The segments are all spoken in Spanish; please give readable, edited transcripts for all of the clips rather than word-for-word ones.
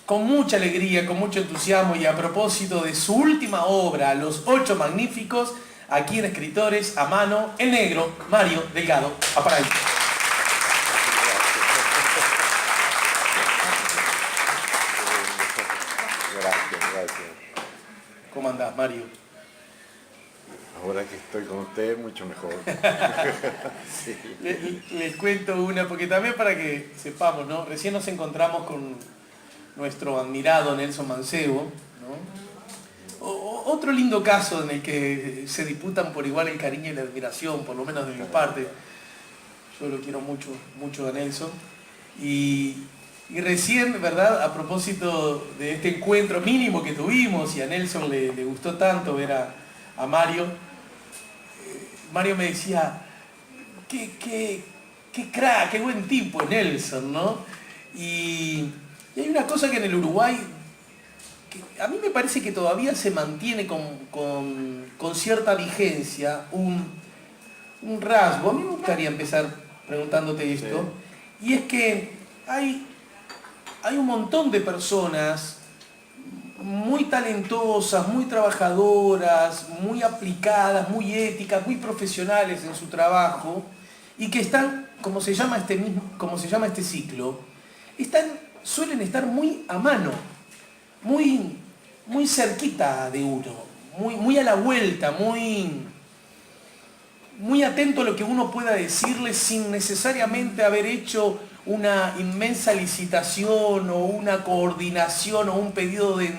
con mucha alegría, con mucho entusiasmo y a propósito de su última obra, Los Ocho Magníficos, aquí en Escritores a Mano, el negro Mario Delgado Aparicio. Gracias. ¿Cómo andás, Mario? Ahora que estoy con ustedes, mucho mejor. Sí. Les cuento una, porque también para que sepamos, ¿no? Recién nos encontramos con nuestro admirado Nelson Mancebo, ¿no? Otro lindo caso en el que se disputan por igual el cariño y la admiración, por lo menos de mi parte. Yo lo quiero mucho, mucho a Nelson. Y recién, ¿verdad? A propósito de este encuentro mínimo que tuvimos y a Nelson le gustó tanto ver a Mario, Mario me decía, qué crack, qué buen tipo es Nelson, ¿no? Y hay una cosa que en el Uruguay, que a mí me parece que todavía se mantiene con cierta vigencia, un rasgo. A mí me gustaría empezar preguntándote esto, Sí. y es que hay un montón de personas muy talentosas, muy trabajadoras, muy aplicadas, muy éticas, muy profesionales en su trabajo y que están, como se llama este ciclo, suelen estar muy a mano, muy cerquita de uno, muy a la vuelta, muy atento a lo que uno pueda decirle sin necesariamente haber hecho una inmensa licitación o una coordinación o un pedido de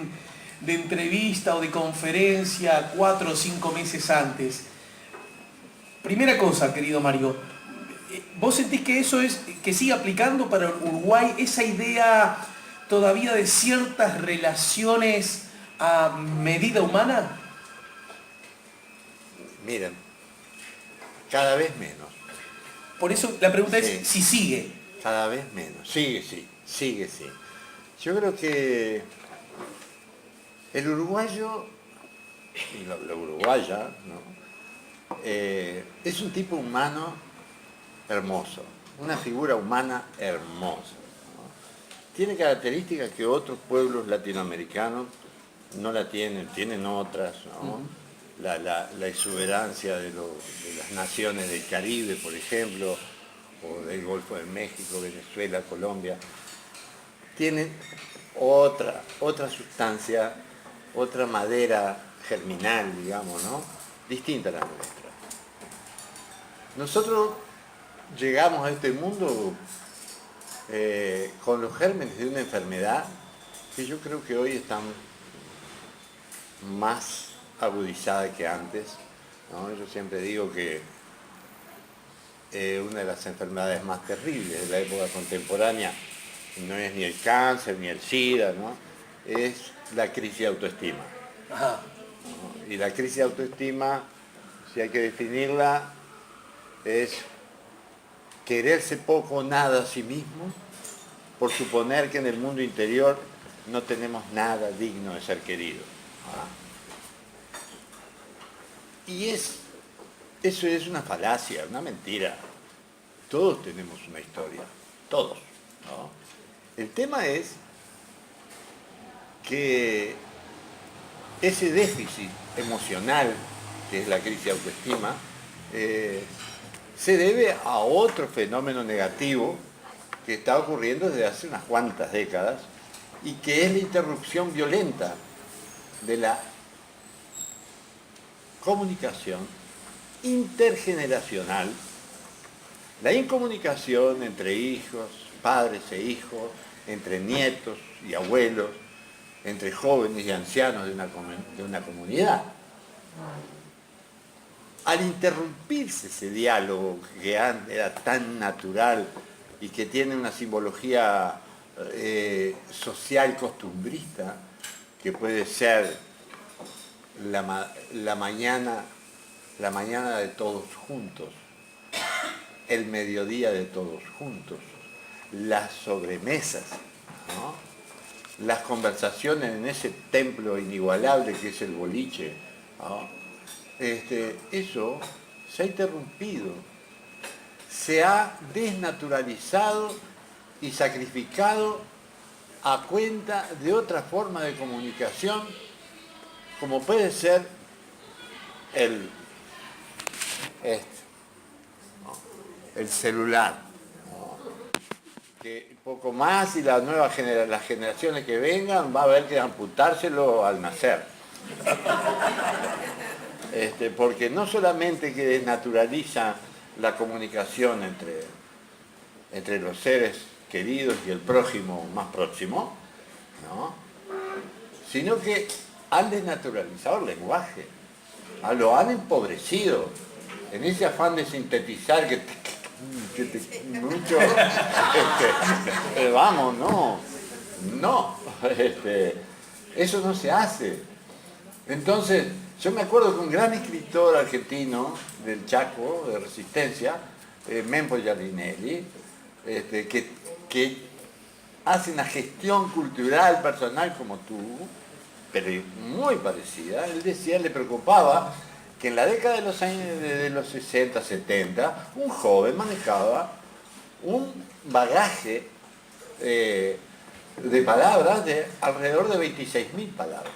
entrevista o de conferencia 4 o 5 meses antes. Primera cosa, querido Mario, ¿vos sentís que eso es, que sigue aplicando para Uruguay esa idea todavía de ciertas relaciones a medida humana? Miren, cada vez menos. Por eso la pregunta Sí. es si sigue. Cada vez menos. Sigue, sí. Yo creo que el uruguayo y la uruguaya, ¿no? Es un tipo humano hermoso, una figura humana hermosa, ¿no? Tiene características que otros pueblos latinoamericanos no la tienen otras, ¿no? La exuberancia de las naciones del Caribe, por ejemplo, o del Golfo de México, Venezuela, Colombia, tienen otra sustancia, otra madera germinal, digamos, ¿no? Distinta a la nuestra. Nosotros llegamos a este mundo con los gérmenes de una enfermedad que yo creo que hoy están más agudizada que antes, ¿no? Yo siempre digo que una de las enfermedades más terribles de la época contemporánea no es ni el cáncer ni el SIDA, ¿no? Es la crisis de autoestima. Ajá. ¿No? Y la crisis de autoestima, si hay que definirla, es quererse poco o nada a sí mismo por suponer que en el mundo interior no tenemos nada digno de ser querido. Y eso es una falacia, una mentira. Todos tenemos una historia, todos, ¿no? El tema es que ese déficit emocional, que es la crisis de autoestima, se debe a otro fenómeno negativo que está ocurriendo desde hace unas cuantas décadas y que es la interrupción violenta de la comunicación intergeneracional, la incomunicación entre hijos, padres e hijos, entre nietos y abuelos, entre jóvenes y ancianos de una comunidad. Al interrumpirse ese diálogo que antes era tan natural y que tiene una simbología social costumbrista, que puede ser la mañana de todos juntos, el mediodía de todos juntos, las sobremesas, ¿no? Las conversaciones en ese templo inigualable que es el boliche, ¿no? Eso se ha interrumpido, se ha desnaturalizado y sacrificado a cuenta de otra forma de comunicación, como puede ser el, este, ¿no? El celular, ¿no? Que poco más y las las generaciones que vengan va a haber que amputárselo al nacer. Porque no solamente que desnaturaliza la comunicación entre los seres queridos y el prójimo más próximo, ¿no? Sino que han desnaturalizado el lenguaje, lo han empobrecido en ese afán de sintetizar mucho, vamos, no, eso no se hace. Entonces, yo me acuerdo que un gran escritor argentino del Chaco, de Resistencia, Mempo Giardinelli, que hace una gestión cultural personal como tú, pero muy parecida. Él decía, le preocupaba que en la década de los años de los 60, 70, un joven manejaba un bagaje de palabras de alrededor de 26.000 palabras,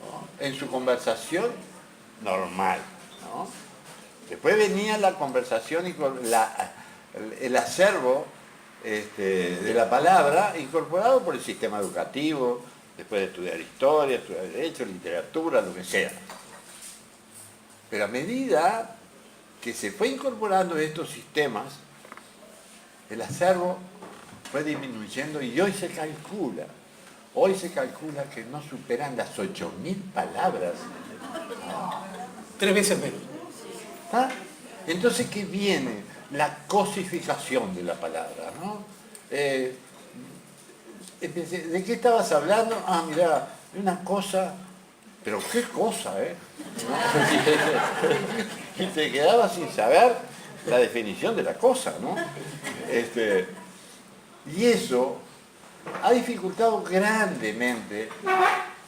¿no? En su conversación normal, ¿no? Después venía la conversación y el acervo de la palabra incorporado por el sistema educativo, después de estudiar historia, estudiar derecho, literatura, lo que sea. Pero a medida que se fue incorporando estos sistemas, el acervo fue disminuyendo y hoy se calcula que no superan las 8.000 palabras. 3 veces menos. ¿Ah? Entonces, ¿qué viene? La cosificación de la palabra, ¿no? ¿De qué estabas hablando? Ah, mirá, una cosa, pero qué cosa, ¿eh? Y te quedabas sin saber la definición de la cosa, ¿no? Y eso ha dificultado grandemente,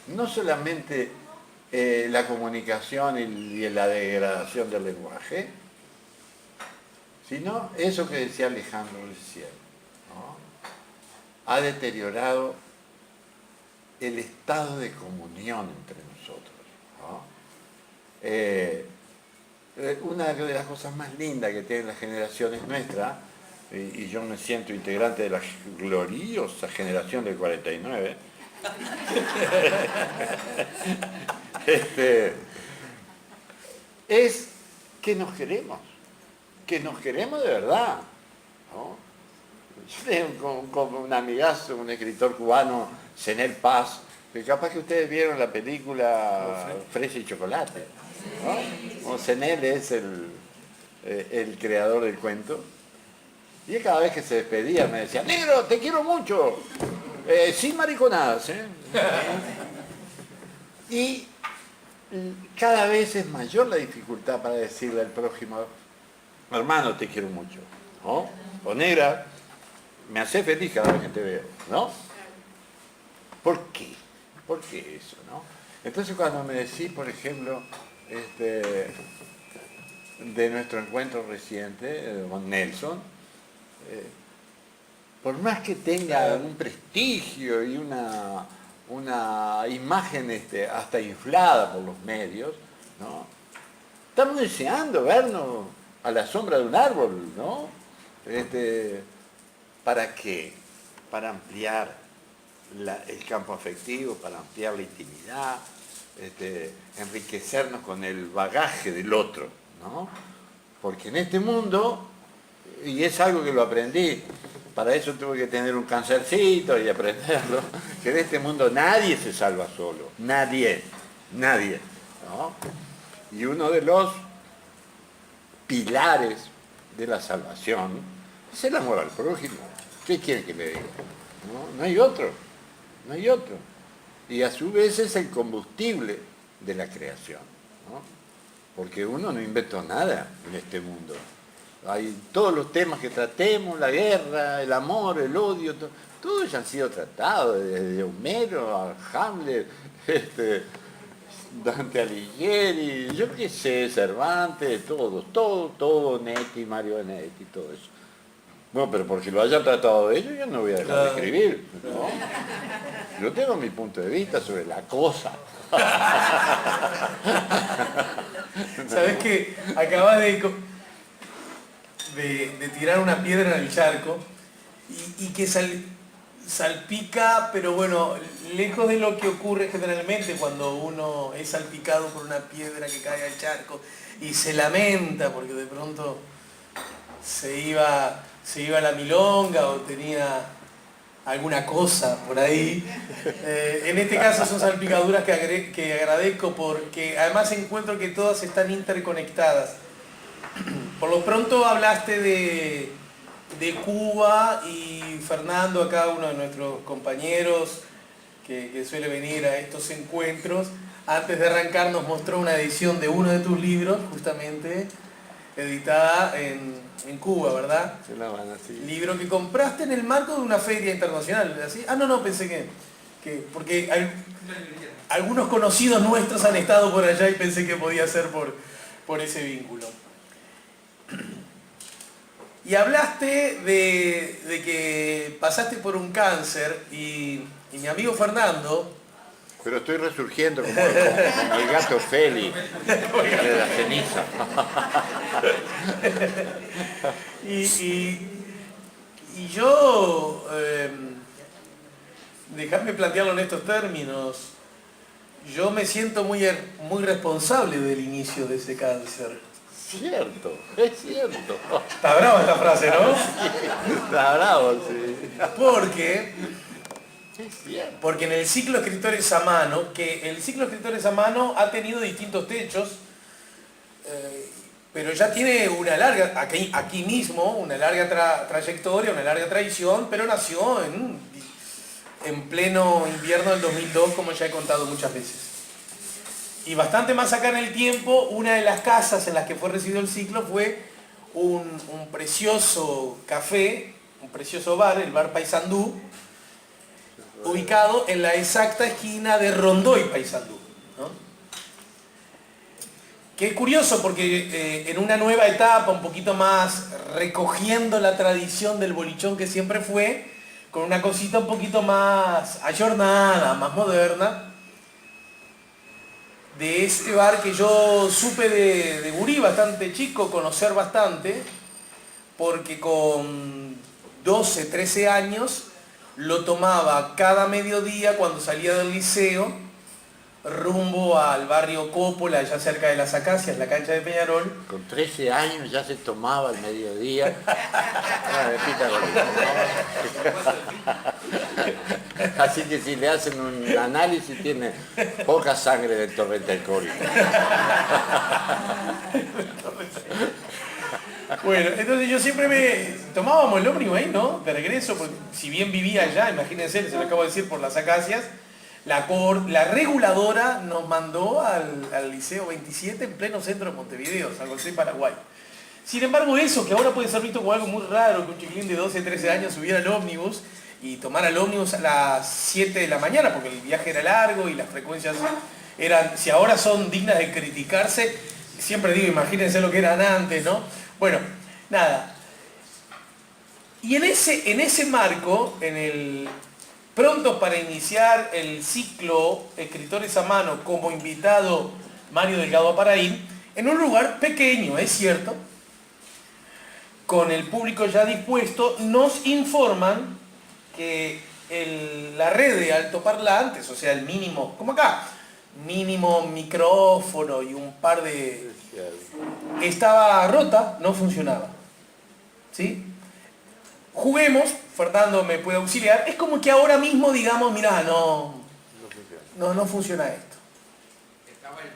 no solamente la comunicación y la degradación del lenguaje, sino eso que decía Alejandro recién, ¿no? Ha deteriorado el estado de comunión entre nosotros, ¿no? Una de las cosas más lindas que tienen las generaciones nuestras, y yo me siento integrante de la gloriosa generación del 49, es que nos queremos de verdad, ¿no? Yo tengo un amigazo, un escritor cubano, Zenel Paz, que capaz que ustedes vieron la película Fresa y Chocolate, ¿no? O Zenel es el creador del cuento, y él cada vez que se despedía me decía, negro, te quiero mucho, sin mariconadas, ¿eh? Y cada vez es mayor la dificultad para decirle al prójimo, hermano, te quiero mucho, ¿no? O negra, me hace feliz cada vez que te veo, ¿no? ¿Por qué? ¿Por qué eso, no? Entonces cuando me decís, por ejemplo, de nuestro encuentro reciente con Nelson, por más que tenga un prestigio y una imagen hasta inflada por los medios, ¿no? Estamos deseando vernos a la sombra de un árbol, ¿no? ¿Para qué? Para ampliar el campo afectivo, para ampliar la intimidad, enriquecernos con el bagaje del otro, ¿no? Porque en este mundo, y es algo que lo aprendí, para eso tuve que tener un cancercito y aprenderlo, que en este mundo nadie se salva solo, nadie, ¿no? Y uno de los pilares de la salvación es el amor al prójimo. ¿Qué quieren que le diga? No hay otro. Y a su vez es el combustible de la creación, ¿no? Porque uno no inventó nada en este mundo. Hay todos los temas que tratemos, la guerra, el amor, el odio, todos ya han sido tratados, desde Homero a Hamlet, Dante Alighieri, yo qué sé, Cervantes, todo, Netti, Mario Netti, todo eso. Bueno, pero porque lo hayan tratado de ellos, yo no voy a dejar de escribir, ¿no? Yo tengo mi punto de vista sobre la cosa. ¿Sabés que acabas de tirar una piedra en el charco y que salpica, pero bueno, lejos de lo que ocurre generalmente cuando uno es salpicado por una piedra que cae al charco y se lamenta porque de pronto se iba la milonga o tenía alguna cosa por ahí. En este caso son salpicaduras que agradezco porque además encuentro que todas están interconectadas. Por lo pronto hablaste de Cuba y Fernando, acá uno de nuestros compañeros que suele venir a estos encuentros, antes de arrancar nos mostró una edición de uno de tus libros, justamente, editada en Cuba, ¿verdad? Se la van así. Libro que compraste en el marco de una feria internacional, ¿así? Ah, no, pensé que porque algunos conocidos nuestros han estado por allá y pensé que podía ser por ese vínculo. Y hablaste de que pasaste por un cáncer y mi amigo Fernando... Pero estoy resurgiendo como el gato Feli de la ceniza. Y yo, dejadme plantearlo en estos términos, yo me siento muy responsable del inicio de ese cáncer. Cierto, es cierto. Está brava esta frase, ¿no? Está bravo, sí. Porque en el ciclo Escritores a Mano, que el ciclo Escritores a Mano ha tenido distintos techos, pero ya tiene una larga, aquí mismo, una larga trayectoria, una larga tradición, pero nació en pleno invierno del 2002, como ya he contado muchas veces. Y bastante más acá en el tiempo, una de las casas en las que fue recibido el ciclo fue un precioso café, un precioso bar, el bar Paysandú, ubicado en la exacta esquina de Rondó y Paysandú, ¿no? Que es curioso porque en una nueva etapa, un poquito más recogiendo la tradición del bolichón que siempre fue, con una cosita un poquito más ayornada, más moderna, de este bar que yo supe de gurí, bastante chico, conocer bastante, porque con 12, 13 años lo tomaba cada mediodía cuando salía del liceo, rumbo al barrio Cópola, allá cerca de las Acacias, la cancha de Peñarol. Con 13 años ya se tomaba al mediodía. Así que si le hacen un análisis tiene poca sangre del torrente alcohólico. Bueno, entonces yo siempre tomábamos el ómnibus ahí, ¿no? De regreso, porque si bien vivía allá, imagínense, se lo acabo de decir, por las Acacias, la reguladora nos mandó al Liceo 27 en pleno centro de Montevideo, San José, Paraguay. Sin embargo, eso, que ahora puede ser visto como algo muy raro, que un chiquilín de 12, 13 años subiera al ómnibus y tomara el ómnibus a las 7 de la mañana, porque el viaje era largo y las frecuencias eran, si ahora son dignas de criticarse, siempre digo, imagínense lo que eran antes, ¿no? Bueno, nada. Y en ese marco, pronto para iniciar el ciclo Escritores a Mano, como invitado Mario Delgado Aparaín, en un lugar pequeño, es cierto, con el público ya dispuesto, nos informan que la red de altoparlantes, o sea, el mínimo, como acá, mínimo micrófono y un par de... estaba rota, no funcionaba. ¿Sí? Juguemos, Fernando me puede auxiliar, es como que ahora mismo digamos, mirá, no funciona esto. Estaba el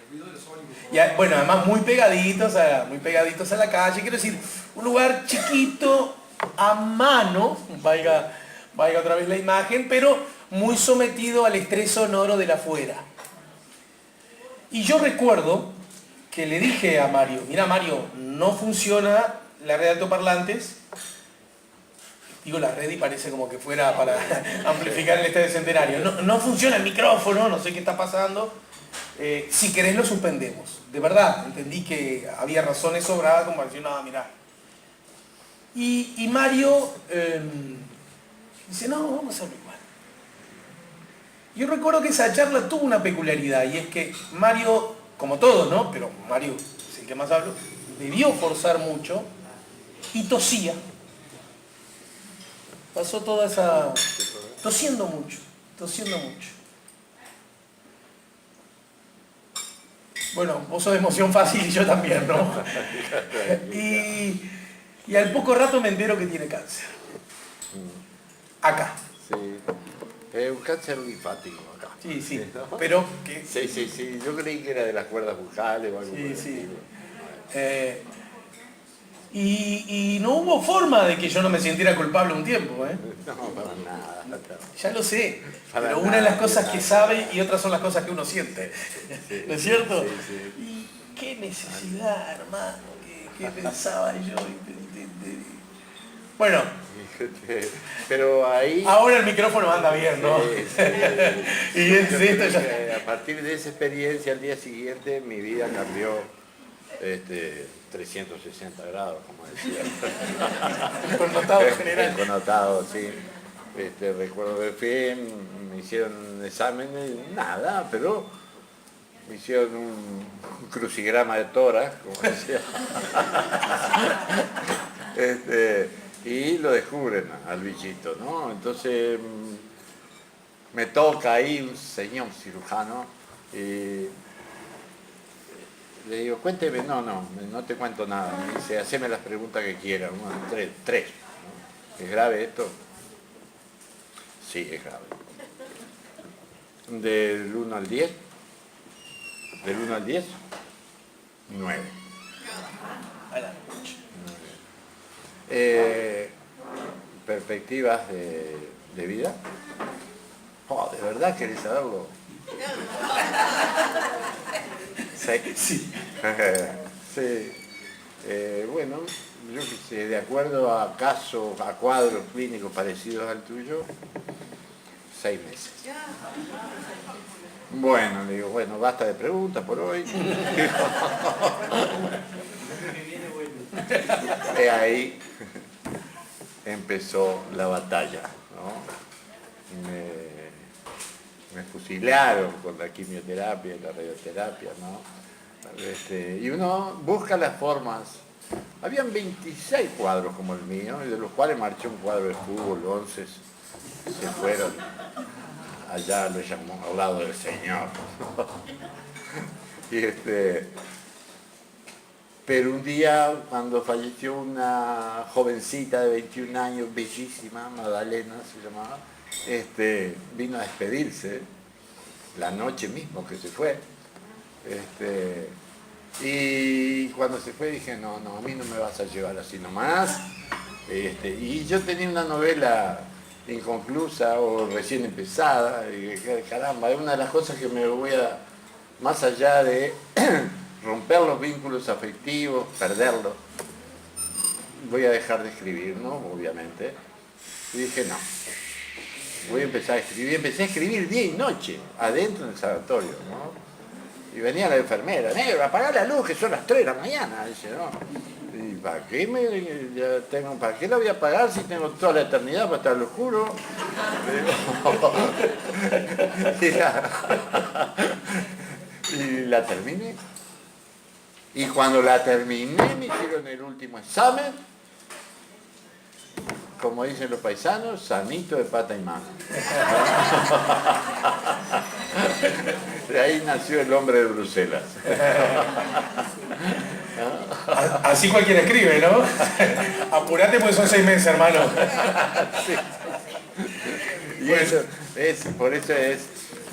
ruido de los ómnibus. Y, bueno, además muy pegaditos a la calle, quiero decir, un lugar chiquito, a mano, valga otra vez la imagen, pero muy sometido al estrés sonoro del afuera. Y yo recuerdo que le dije a Mario, mira Mario, no funciona la red de altoparlantes. Digo la red y parece como que fuera para amplificar el Estadio Centenario. No funciona el micrófono, no sé qué está pasando. Si querés lo suspendemos. De verdad, entendí que había razones sobradas como para decir, no, mirá. Y Mario dice, no, vamos a hacerlo igual. Yo recuerdo que esa charla tuvo una peculiaridad, y es que Mario, como todos, ¿no? Pero Mario es el que más hablo, debió forzar mucho y tosía. Pasó toda esa... tosiendo mucho, tosiendo mucho. Bueno, vos sos de emoción fácil y yo también, ¿no? Y al poco rato me entero que tiene cáncer. Acá. Sí. Es un cáncer linfático acá. Sí, sí. ¿No? Pero que... Sí, sí, sí. Yo creí que era de las cuerdas bucales o algo por Sí, el sí. estilo. Y no hubo forma de que yo no me sintiera culpable un tiempo, ¿eh? No, para nada. No. Ya lo sé. Para Pero nada, una es las cosas que nada. sabe y otras son las cosas que uno siente. Sí, ¿No es cierto? sí, sí. Y qué necesidad, hermano, que pensaba yo. Bueno, Pero ahí... ahora el micrófono anda bien, ¿no? Sí, sí. Y Yo esto creo ya... que a partir de esa experiencia, al día siguiente, mi vida cambió 360 grados, como decía. El connotado general. El connotado, sí. Recuerdo que fui, me hicieron exámenes, nada, pero me hicieron un crucigrama de tórax, como decía. Y lo descubren al bichito, ¿no? Entonces me toca ahí un señor cirujano y le digo, cuénteme, no te cuento nada. Me dice, haceme las preguntas que quieras, tres. ¿No? ¿Es grave esto? Sí, es grave. ¿Del 1 al 10? ¿Del 1 al 10? 9. A la noche. Perspectivas de vida. Oh, ¿de verdad querés saberlo? Sí. Sí. Sí. Bueno, yo qué sé, de acuerdo a casos, a cuadros clínicos parecidos al tuyo, 6 meses. Bueno, le digo, bueno, basta de preguntas por hoy. Y ahí empezó la batalla, ¿no? Me fusilaron con la quimioterapia y la radioterapia, ¿no? Y uno busca las formas. Habían 26 cuadros como el mío, y de los cuales marchó un cuadro de fútbol, 11 se fueron allá, lo llamó al lado del Señor. Y pero un día, cuando falleció una jovencita de 21 años, bellísima, Magdalena se llamaba, vino a despedirse la noche mismo que se fue. Y cuando se fue dije, no, a mí no me vas a llevar así nomás. Y yo tenía una novela inconclusa o recién empezada, y dije, caramba, es una de las cosas que me voy a, más allá de romper los vínculos afectivos, perderlos, voy a dejar de escribir, ¿no? Obviamente. Y dije, no, voy a empezar a escribir. Empecé a escribir día y noche, adentro del sanatorio, ¿no? Y venía la enfermera, negro, apagá la luz, que son las 3 de la mañana. Dice, no. ¿Y para qué para qué la voy a apagar si tengo toda la eternidad para estar oscuro? Y la terminé. Y cuando la terminé me hicieron el último examen, como dicen los paisanos, sanito de pata y mano. De ahí nació el hombre de Bruselas. Así cualquiera escribe, ¿no? Apurate porque son 6 meses, hermano. Sí. Y eso por eso es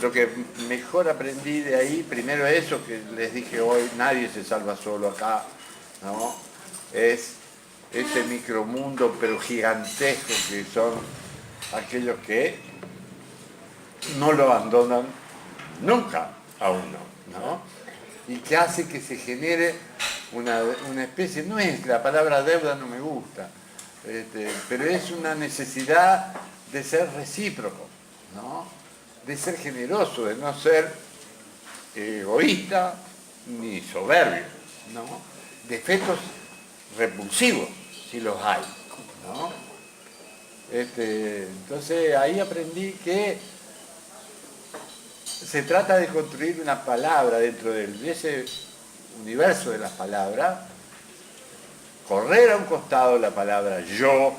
lo que mejor aprendí de ahí. Primero eso que les dije hoy, nadie se salva solo acá, ¿no? Es ese micromundo pero gigantesco que son aquellos que no lo abandonan nunca a uno, ¿no? Y que hace que se genere una especie, no es, la palabra deuda no me gusta, pero es una necesidad de ser recíproco, ¿no? De ser generoso, de no ser egoísta ni soberbio, ¿no? Defectos repulsivos, si los hay, ¿no? Entonces ahí aprendí que se trata de construir una palabra dentro de ese universo de las palabras, correr a un costado la palabra yo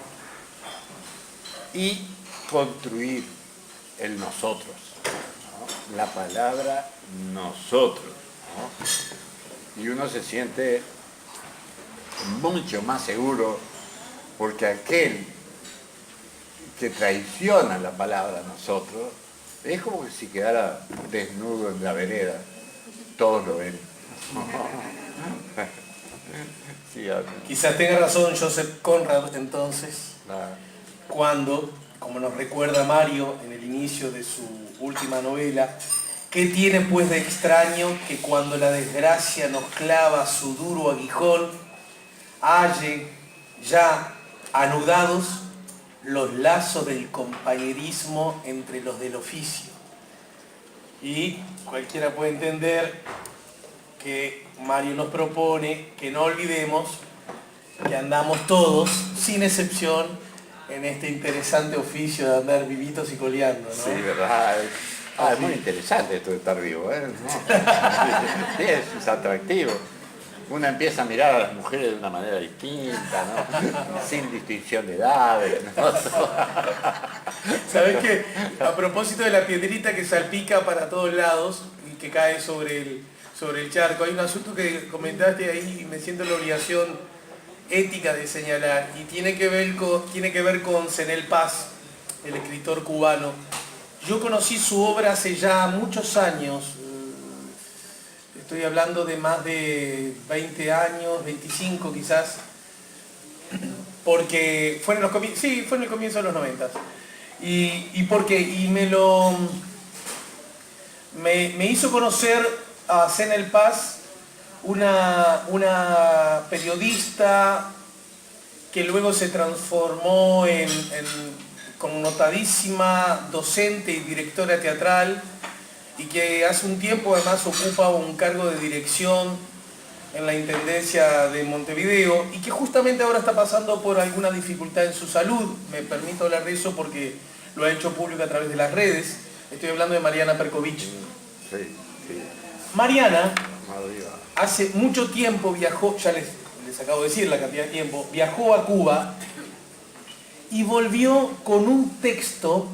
y construir el nosotros, ¿no? La palabra nosotros, ¿no? Y uno se siente mucho más seguro porque aquel que traiciona la palabra nosotros es como que si quedara desnudo en la vereda, todos lo ven. Sí, Quizás tenga razón Joseph Conrad entonces, cuando, como nos recuerda Mario en el inicio de su última novela, ¿qué tiene pues de extraño que cuando la desgracia nos clava su duro aguijón, halle ya anudados los lazos del compañerismo entre los del oficio? Y cualquiera puede entender que Mario nos propone que no olvidemos que andamos todos, sin excepción, en este interesante oficio de andar vivitos y coleando, ¿no? Sí, verdad. Es muy interesante esto de estar vivo, ¿eh? ¿No? Sí, es atractivo. Uno empieza a mirar a las mujeres de una manera distinta, ¿no? Sin distinción de edades, ¿no? ¿Sabés qué? A propósito de la piedrita que salpica para todos lados y que cae sobre el charco, hay un asunto que comentaste ahí y me siento la obligación ética de señalar, y tiene que ver con Zenel Paz, el escritor cubano. Yo conocí su obra hace ya muchos años, estoy hablando de más de 20 años, 25 quizás, porque fue en el comienzo de los 90. Y me hizo conocer a Zenel Paz, una periodista que luego se transformó en connotadísima docente y directora teatral, y que hace un tiempo además ocupa un cargo de dirección en la Intendencia de Montevideo, y que justamente ahora está pasando por alguna dificultad en su salud. Me permito hablar de eso porque lo ha hecho público a través de las redes. Estoy hablando de Mariana Perkovich. Sí. Mariana hace mucho tiempo viajó, ya les acabo de decir la cantidad de tiempo, viajó a Cuba y volvió con un texto.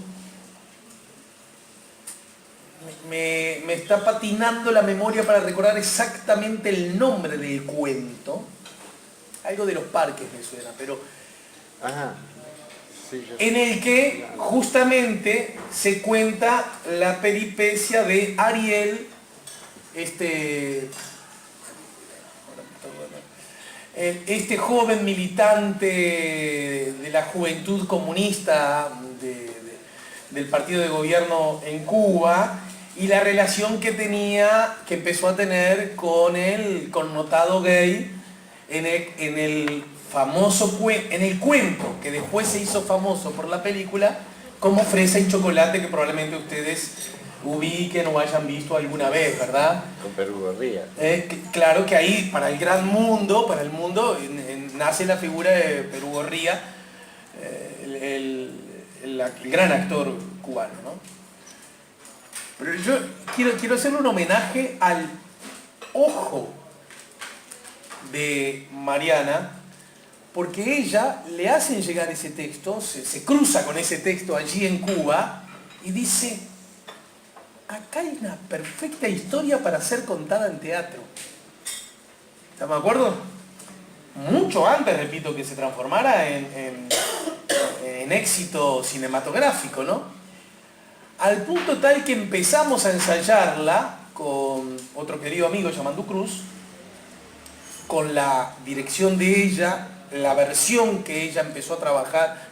Me está patinando la memoria para recordar exactamente el nombre del cuento. Algo de los parques me suena, pero... Ajá. Sí, en el que justamente se cuenta la peripecia de Ariel, este joven militante de la juventud comunista del partido de gobierno en Cuba, y la relación que empezó a tener con el connotado gay en el cuento que después se hizo famoso por la película como Fresa y Chocolate, que probablemente ustedes ubiquen o hayan visto alguna vez, ¿verdad? Con Perú Gorría. Claro que ahí, para el gran mundo, nace la figura de Perú Gorría, el gran actor cubano, ¿no? Pero yo quiero hacer un homenaje al ojo de Mariana, porque ella le hacen llegar ese texto, se cruza con ese texto allí en Cuba y dice: acá hay una perfecta historia para ser contada en teatro. ¿Estamos de acuerdo? Mucho antes, repito, que se transformara en éxito cinematográfico, ¿no? Al punto tal que empezamos a ensayarla con otro querido amigo, Yamandu Cruz, con la dirección de ella, la versión que ella empezó a trabajar,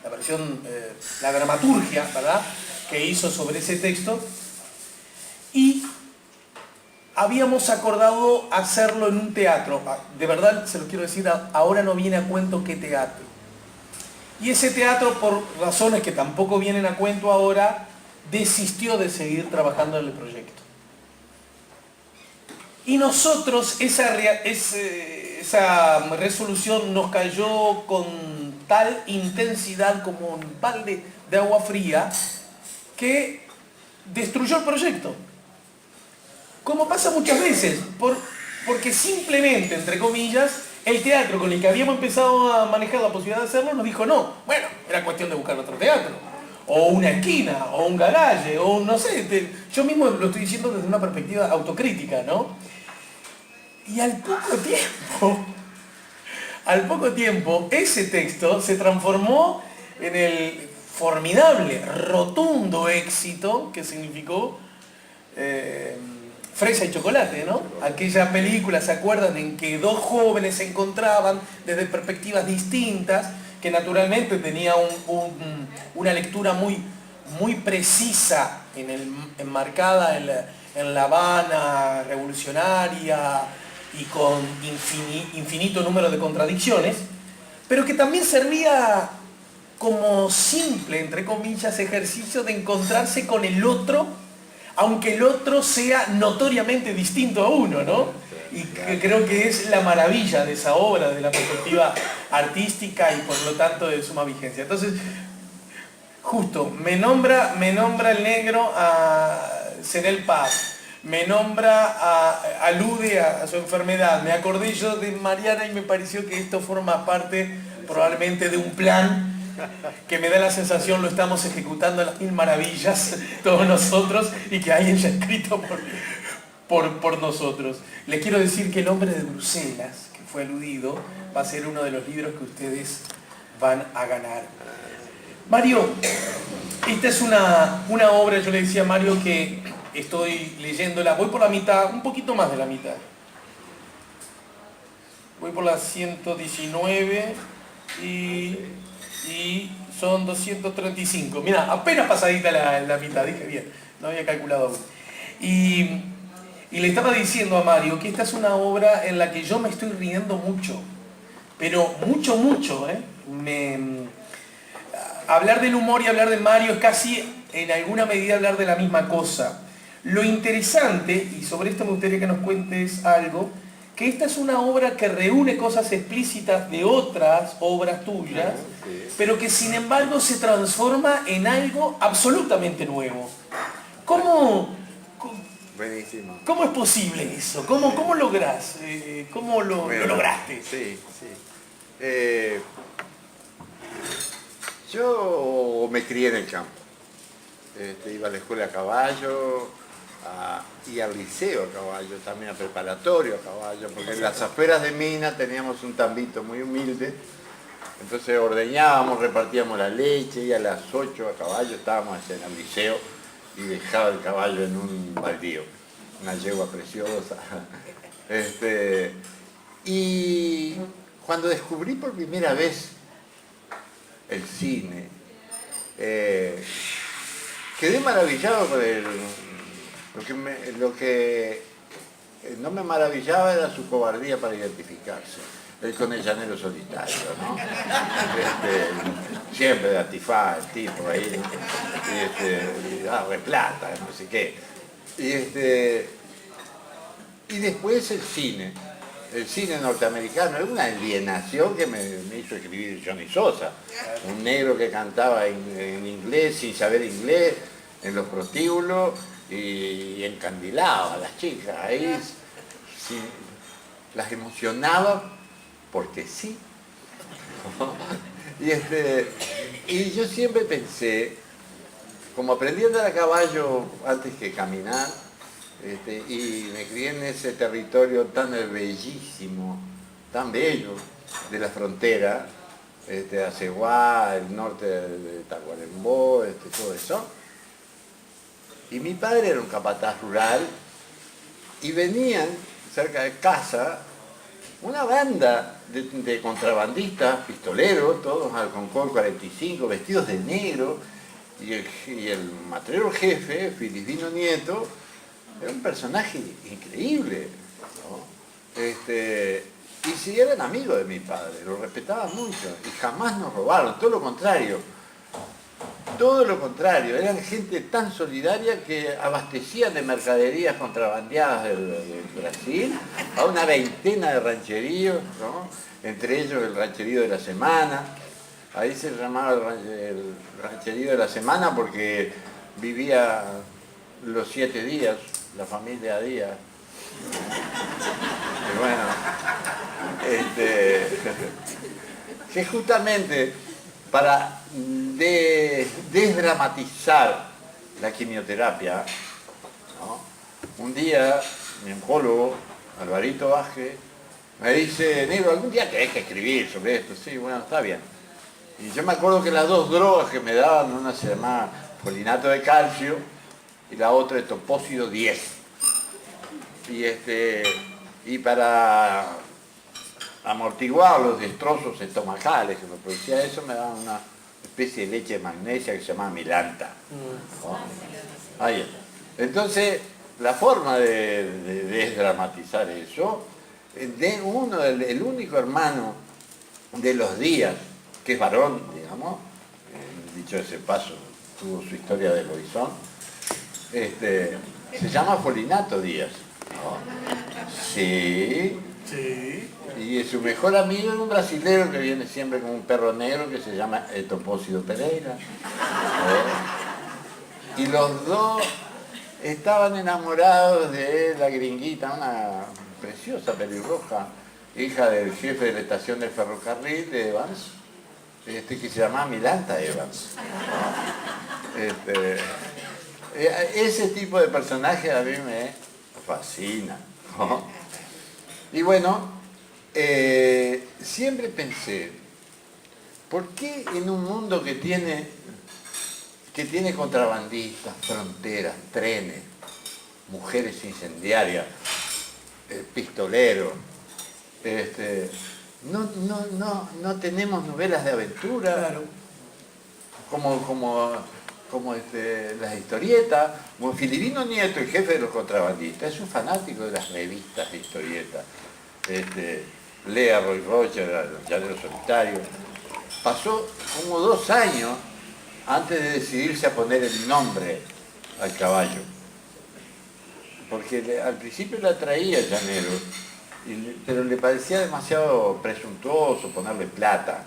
la dramaturgia, ¿verdad?, que hizo sobre ese texto, y habíamos acordado hacerlo en un teatro. De verdad, se lo quiero decir, ahora no viene a cuento qué teatro. Y ese teatro, por razones que tampoco vienen a cuento ahora, desistió de seguir trabajando en el proyecto. Y nosotros, esa resolución nos cayó con tal intensidad como un balde de agua fría que destruyó el proyecto. Como pasa muchas veces, porque simplemente, entre comillas, el teatro con el que habíamos empezado a manejar la posibilidad de hacerlo nos dijo no. Bueno, era cuestión de buscar otro teatro, o una esquina, o un garaje, o no sé, yo mismo lo estoy diciendo desde una perspectiva autocrítica, ¿no? Y al poco tiempo, ese texto se transformó en el formidable, rotundo éxito que significó Fresa y Chocolate, ¿no? Aquella película, ¿se acuerdan? En que dos jóvenes se encontraban desde perspectivas distintas, que naturalmente tenía una lectura muy precisa, enmarcada en la Habana revolucionaria y con infinito número de contradicciones, pero que también servía como simple, entre comillas, ejercicio de encontrarse con el otro, aunque el otro sea notoriamente distinto a uno, ¿no? Y que creo que es la maravilla de esa obra, de la perspectiva artística y por lo tanto de suma vigencia. Entonces, justo, me nombra el negro a Zenel Paz, alude a su enfermedad. Me acordé yo de Mariana y me pareció que esto forma parte probablemente de un plan que me da la sensación lo estamos ejecutando a las mil maravillas todos nosotros y que alguien ya ha escrito por nosotros. Les quiero decir que El hombre de Bruselas, que fue aludido, va a ser uno de los libros que ustedes van a ganar. Mario, esta es una obra, yo le decía a Mario que estoy leyéndola, voy por la mitad, un poquito más de la mitad. Voy por la 119 y son 235. Mira, apenas pasadita la mitad, dije bien, no había calculado aún. Y le estaba diciendo a Mario que esta es una obra en la que yo me estoy riendo mucho, pero mucho, ¿eh? Hablar del humor y hablar de Mario es casi en alguna medida hablar de la misma cosa. Lo interesante, y sobre esto me gustaría que nos cuentes algo, que esta es una obra que reúne cosas explícitas de otras obras tuyas, pero que sin embargo se transforma en algo absolutamente nuevo. Buenísimo. ¿Cómo es posible eso? ¿Cómo lográs? ¿Cómo lo lograste? Sí. Yo me crié en el campo. Iba a la escuela a caballo y al liceo a caballo, también al preparatorio a caballo, porque en las afueras de Mina teníamos un tambito muy humilde, entonces ordeñábamos, repartíamos la leche y a las 8 a caballo estábamos en el liceo y dejaba el caballo en un baldío, una yegua preciosa. Y cuando descubrí por primera vez el cine, quedé maravillado con lo que no me maravillaba era su cobardía para identificarse. Él con el llanero solitario, ¿no? Siempre de antifaz, el tipo ahí, replata, no sé qué. Y después el cine norteamericano, era una alienación que me hizo escribir Johnny Sosa, un negro que cantaba en inglés sin saber inglés, en los prostíbulos y encandilaba a las chicas, ahí las emocionaba porque sí. Y yo siempre pensé, como aprendí a andar a caballo antes que caminar, y me crié en ese territorio tan bellísimo, tan bello, de la frontera, Aceguá, el norte de Tacuarembó, todo eso. Y mi padre era un capataz rural y venían cerca de casa una banda de contrabandistas, pistoleros, todos al Concord 45, vestidos de negro, y el matrero jefe, Filipino Nieto, era un personaje increíble, ¿no? Y sí, eran amigos de mi padre, lo respetaban mucho y jamás nos robaron, todo lo contrario, eran gente tan solidaria que abastecían de mercaderías contrabandeadas del Brasil a una veintena de rancheríos, ¿no? Entre ellos el rancherío de la semana, Ahí se llamaba el rancherío de la semana porque vivía los 7 días, la familia Díaz. Y bueno, que justamente para desdramatizar la quimioterapia, ¿no? Un día mi oncólogo, Alvarito Vázquez, me dice, Negro, algún día tenés que escribir sobre esto. Sí, bueno, está bien. Y yo me acuerdo que las 2 drogas que me daban, una se llamaba folinato de calcio y la otra es topósido 10. Y para amortiguar los destrozos estomacales que me producía eso, me daban una especie de leche de magnesia que se llamaba Milanta. ¿No? Ahí está. Entonces, la forma de desdramatizar eso, el único hermano de los Díaz, que es varón, digamos, dicho ese paso, tuvo su historia de Loizón, se llama Folinato Díaz. ¿No? Sí. Sí. Y su mejor amigo es un brasilero que viene siempre con un perro negro que se llama Topósido Pereira. Y los dos estaban enamorados de la gringuita, una preciosa pelirroja, hija del jefe de la estación del ferrocarril de Evans, que se llamaba Milanta Evans. Ese tipo de personaje a mí me fascina, ¿no? Y bueno, siempre pensé, ¿por qué en un mundo que tiene contrabandistas, fronteras, trenes, mujeres incendiarias, pistoleros, no tenemos novelas de aventura? Claro. Como las historietas? Bueno, Filipino Nieto, el jefe de los contrabandistas, es un fanático de las revistas de historietas. Lee a Roy Roger, los Llaneros Solitarios. Pasó como 2 años antes de decidirse a poner el nombre al caballo. Porque al principio le atraía Llanero, pero le parecía demasiado presuntuoso ponerle plata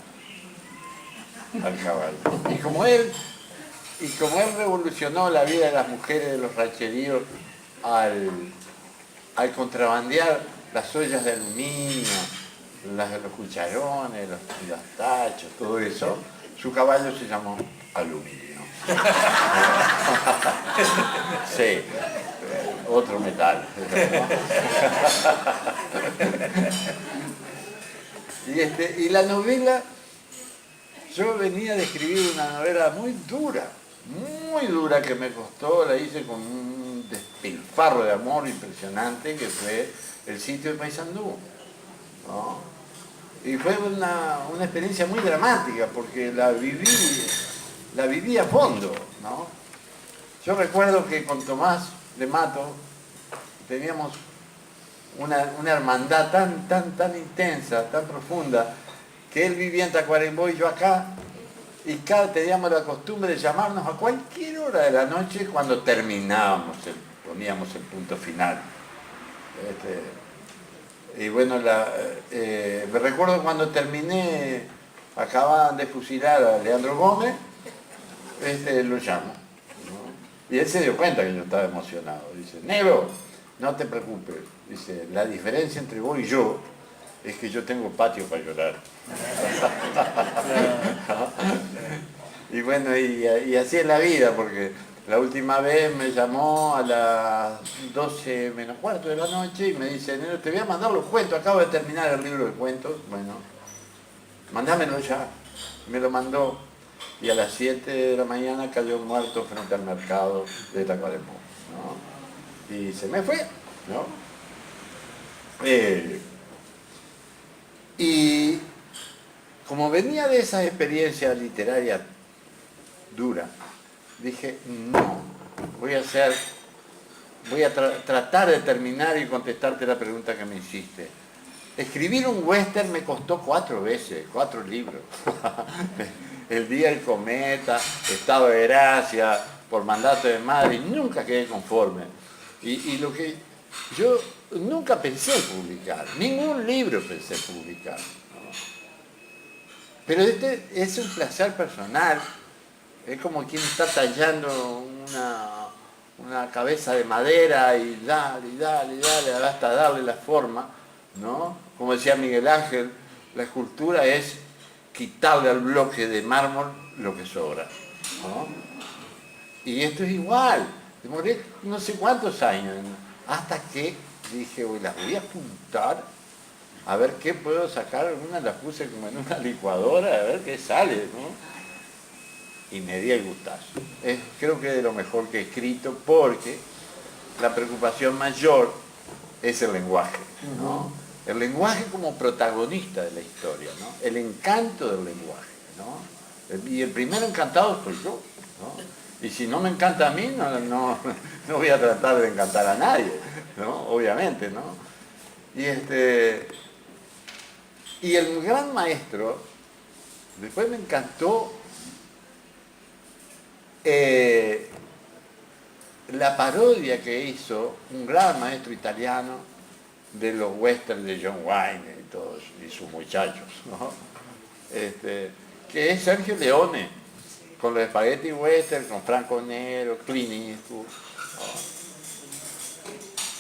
al caballo. Y como él revolucionó la vida de las mujeres de los rancheríos al contrabandear las ollas de aluminio, los cucharones, los tachos, todo eso, su caballo se llamó Aluminio. Sí, otro metal. Y la novela, yo venía de escribir una novela muy dura que me costó, la hice con un despilfarro de amor impresionante, que fue El sitio de Paysandú, ¿no? Y fue una experiencia muy dramática porque la viví a fondo, ¿no? Yo recuerdo que con Tomás de Mato teníamos una hermandad tan intensa, tan profunda, que él vivía en Tacuarembó y yo acá, y teníamos la costumbre de llamarnos a cualquier hora de la noche cuando poníamos el punto final. Y bueno, me recuerdo cuando terminé, acababan de fusilar a Leandro Gómez, lo llamo, ¿no? Y él se dio cuenta que yo estaba emocionado. Dice, Negro, no te preocupes. Dice, la diferencia entre vos y yo es que yo tengo patio para llorar. Y bueno, y así es la vida, porque la última vez me llamó a las 12 menos cuarto de la noche y me dice, Negro, te voy a mandar los cuentos, acabo de terminar el libro de cuentos. Bueno, mandámelo ya. Me lo mandó y a las 7 de la mañana cayó muerto frente al mercado de Tacuarembó, ¿no? Y se me fue, ¿no? Y como venía de esa experiencia literaria dura, dije, no, voy a tratar de terminar y contestarte la pregunta que me hiciste. Escribir un western me costó 4 veces, 4 libros. El día del cometa, Estado de Gracia, Por mandato de madre, y nunca quedé conforme. Y lo que yo nunca pensé publicar, ningún libro pensé publicar, ¿no? Pero este es un placer personal. Es como quien está tallando una cabeza de madera y dale, hasta darle la forma, ¿no? Como decía Miguel Ángel, la escultura es quitarle al bloque de mármol lo que sobra, ¿no? Y esto es igual. Demoré no sé cuántos años, hasta que dije, las voy a juntar, a ver qué puedo sacar. Una las puse como en una licuadora, a ver qué sale, ¿no? Y me di el gustazo. Creo que es de lo mejor que he escrito, porque la preocupación mayor es el lenguaje, ¿no? El lenguaje como protagonista de la historia, ¿no? El encanto del lenguaje, ¿no? Y el primer encantado soy yo, ¿no? Y si no me encanta a mí, no voy a tratar de encantar a nadie, ¿no? Obviamente, ¿no? Y el gran maestro, después me encantó la parodia que hizo un gran maestro italiano de los westerns de John Wayne y todos, y sus muchachos, ¿no? Que es Sergio Leone, con los Spaghetti Western, con Franco Nero, Clint Eastwood,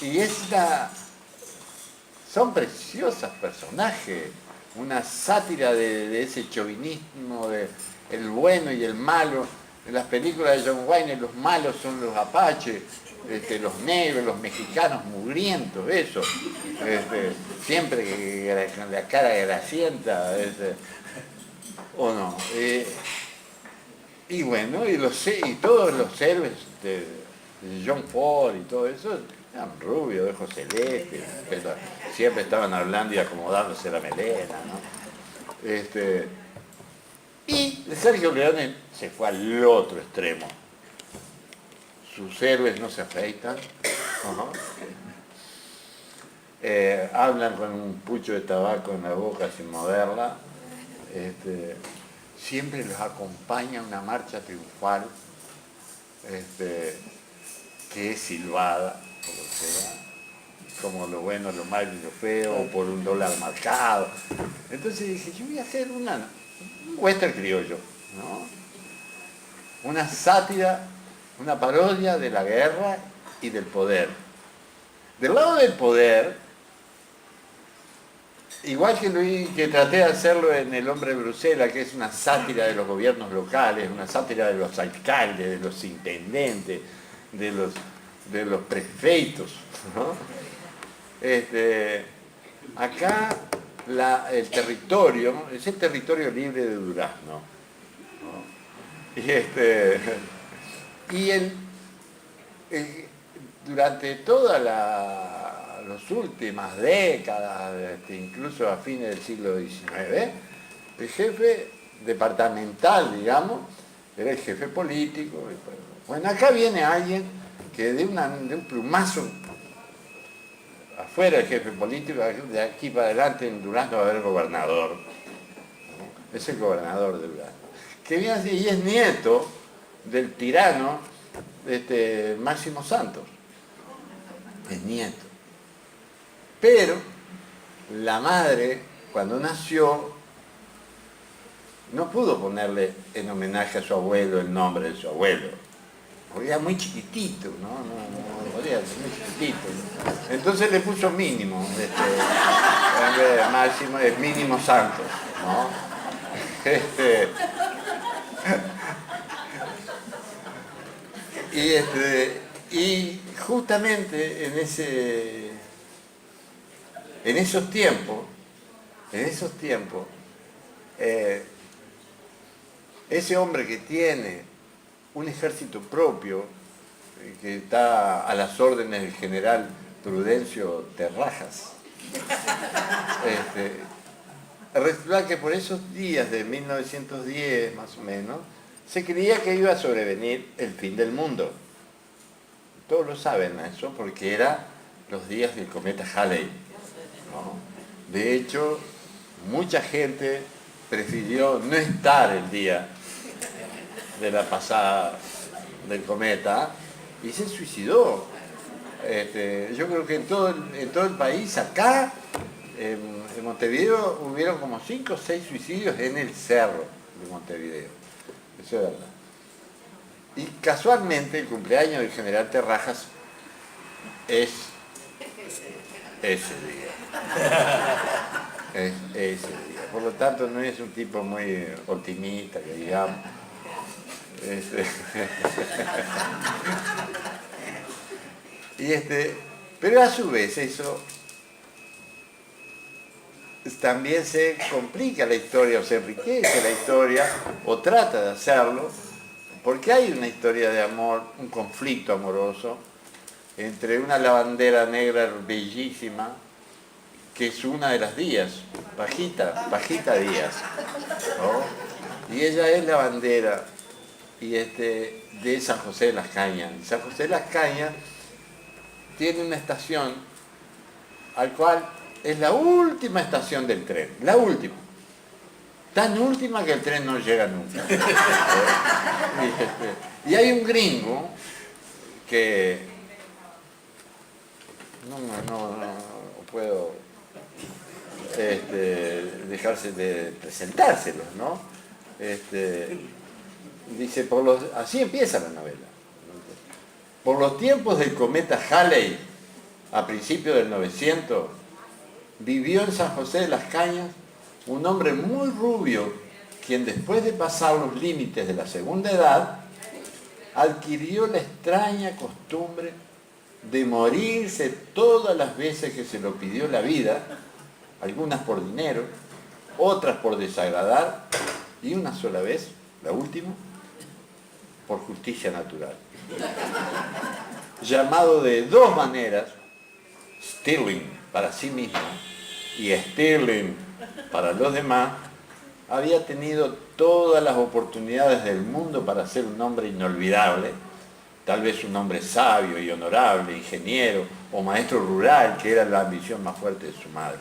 ¿no? Y son preciosos personajes, una sátira de ese chauvinismo, de el bueno y el malo. En las películas de John Wayne los malos son los apaches, los negros, los mexicanos mugrientos, eso. Siempre con la cara grasienta, o no. Y bueno, y todos los héroes de John Ford y todo eso eran rubios, de ojos celestes, pero siempre estaban hablando y acomodándose la melena, ¿no? Y Sergio Leone se fue al otro extremo. Sus héroes no se afeitan, hablan con un pucho de tabaco en la boca sin moverla, siempre los acompaña una marcha triunfal, que es silbada, como lo bueno, lo malo y lo feo, por un dólar marcado. Entonces dije, yo voy a hacer un western criollo, ¿no? Una sátira, una parodia de la guerra y del poder. Del lado del poder, igual que traté de hacerlo en El hombre de Bruselas, que es una sátira de los gobiernos locales, una sátira de los alcaldes, de los intendentes, de los prefeitos, ¿no? Acá el territorio es el territorio libre de Durazno, ¿no? Durante todas las últimas décadas, incluso a fines del siglo XIX, el jefe departamental, digamos, era el jefe político. Bueno, acá viene alguien que de un plumazo, afuera el jefe político, de aquí para adelante en Durazno va a haber gobernador, ¿no? Es el gobernador de Durazno, que viene así, y es nieto del tirano Máximo Santos, es nieto. Pero la madre, cuando nació, no pudo ponerle en homenaje a su abuelo el nombre de su abuelo, porque era muy chiquitito, ¿no? No podía ser muy chiquitito, ¿no? Entonces le puso Mínimo, en vez de Máximo, es Mínimo Santos, ¿no? Y justamente en esos tiempos, ese hombre que tiene un ejército propio, que está a las órdenes del general Prudencio Terrajas, resulta que por esos días de 1910, más o menos, se creía que iba a sobrevenir el fin del mundo. Todos lo saben eso, porque eran los días del cometa Halley, ¿no? De hecho, mucha gente prefirió no estar el día de la pasada del cometa y se suicidó. Yo creo que en todo el país, acá, en Montevideo hubieron como 5 o 6 suicidios en el cerro de Montevideo. Eso es verdad. Y casualmente el cumpleaños del general Terrajas es ese día. Es ese día. Por lo tanto no es un tipo muy optimista, que digamos. Pero a su vez eso también se complica la historia o se enriquece la historia o trata de hacerlo porque hay una historia de amor, un conflicto amoroso entre una lavandera negra bellísima que es una de las Díaz, Pajita Díaz, ¿no? Y ella es lavandera y de San José de las Cañas. Y San José de las Cañas tiene una estación al cual es la última estación del tren, la última. Tan última que el tren no llega nunca. Y hay un gringo que no puedo dejarse de presentárselos, ¿no? Dice, así empieza la novela. Por los tiempos del cometa Halley, a principios del 900, vivió en San José de las Cañas un hombre muy rubio, quien después de pasar los límites de la segunda edad, adquirió la extraña costumbre de morirse todas las veces que se lo pidió la vida, algunas por dinero, otras por desagradar, y una sola vez, la última, por justicia natural. Llamado de 2 maneras, Stirling para sí mismo y Stirling para los demás, había tenido todas las oportunidades del mundo para ser un hombre inolvidable, tal vez un hombre sabio y honorable, ingeniero o maestro rural, que era la ambición más fuerte de su madre.